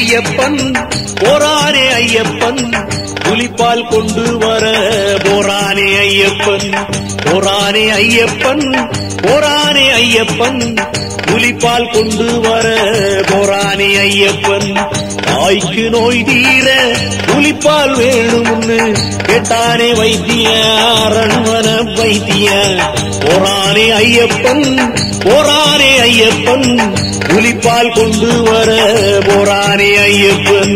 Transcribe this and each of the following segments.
ஐயப்பன் போரானே ஐயப்பன் புலிப்பால் கொண்டு வர போரானே ஐயப்பன் போரானே ஐயப்பன் போரானே ஐயப்பன் புலிப்பால் கொண்டு வர போரானே ஐயப்பன் தாய்க்கு நோய் தீர புலிப்பால் வேணும்னு கேட்டானே வைத்திய அரண்மன வைத்திய போரானே ஐயப்பன் போரானே ஐயப்பன் புலிப்பால் கொண்டு வர போரானே ஐயப்பன்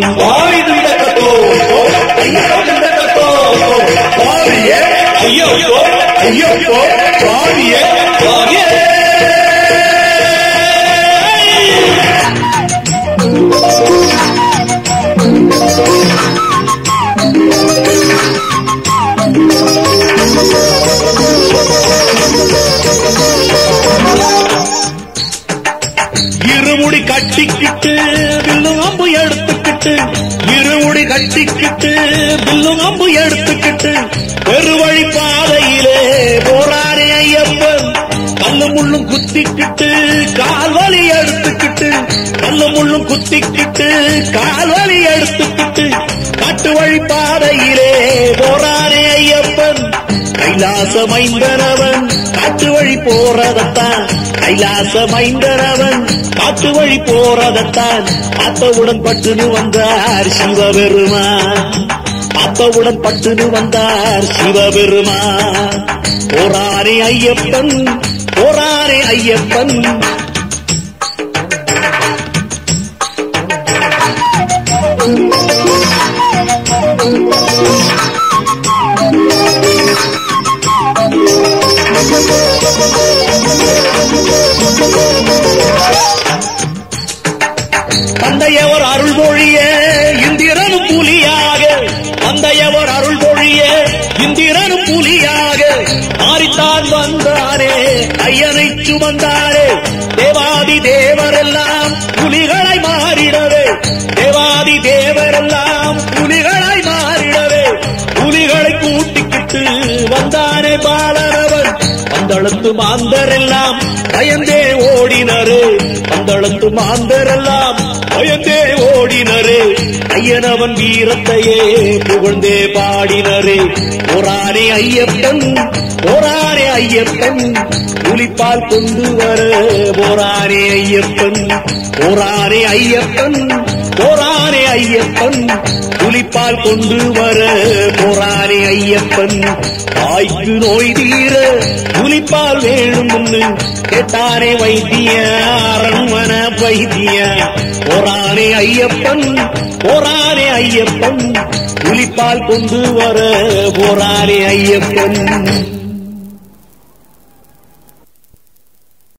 ஐயப்போ பாவியே பாவியே இருமுடி கட்டிக்கிட்டு வில்லும் அம்பு எடுத்துக்கிட்டு இருமுடி கட்டிக்கிட்டு வில்லும் அம்பு எடுத்துக்கிட்டு பெருவழி பாதையிலே போரானே ஐயப்பன் கல்லும் முள்ளும் குத்திக்கிட்டு கால்வலி எடுத்துக்கிட்டு கல்லும் முள்ளும் குத்திக்கிட்டு கால்வலி எடுத்துக்கிட்டு காட்டு வழி பாதையிலே போரானே ஐயப்பன் கைலாச மைந்தனவன் காட்டு வழி போறதத்தான் கைலாச மைந்தனவன் காட்டு வழி போறதத்தான் பார்த்தவுடன் பட்டுன்னு வந்தார் சிவபெருமான் பார்த்தவுடன் பட்டுன்னு வந்தார் சிவபெருமான் போரானே ஐயப்பன் போரானே ஐயப்பன் தந்தையவர் அருள் மொழிய இந்திரனும் புலியாக தந்தையவர் அருள் மொழிய இந்திரனும் புலியாக மாறித்தான் வந்தாரே ஐயனை சுமந்தாரே தேவாதி தேவரெல்லாம் புலிகளை மாறிடவே தேவாதி தேவரெல்லாம் புலிகளை மாறிடவே புலிகளை கூட்டிக்கிட்டு வந்தானே பாலனவன் பந்தளத்து மாந்தரெல்லாம் பயந்தே ஓடினரே பந்தளத்து மாந்தரெல்லாம் பயந்தே ஓடினரே ஐயனவன் வீரத்தையே புகழ்ந்தே பாடினரே போரானே ஐயப்பன் போரானே ஐயப்பன் புலிப்பால் கொண்டு வர போரானே ஐயப்பன் போரானே ஐயப்பன் போரானே ஐயப்பன் புலிப்பால் கொண்டு வர போரானே ஐயப்பன் தாய்க்கு நோய் தீர புலிப்பால் வேணும்னு கேட்டானே வைத்திய அரண்மன வைத்திய போரானே ஐயப்பன் போரானே ஐயப்பன் புலிப்பால் கொண்டு வர போரானே ஐயப்பன்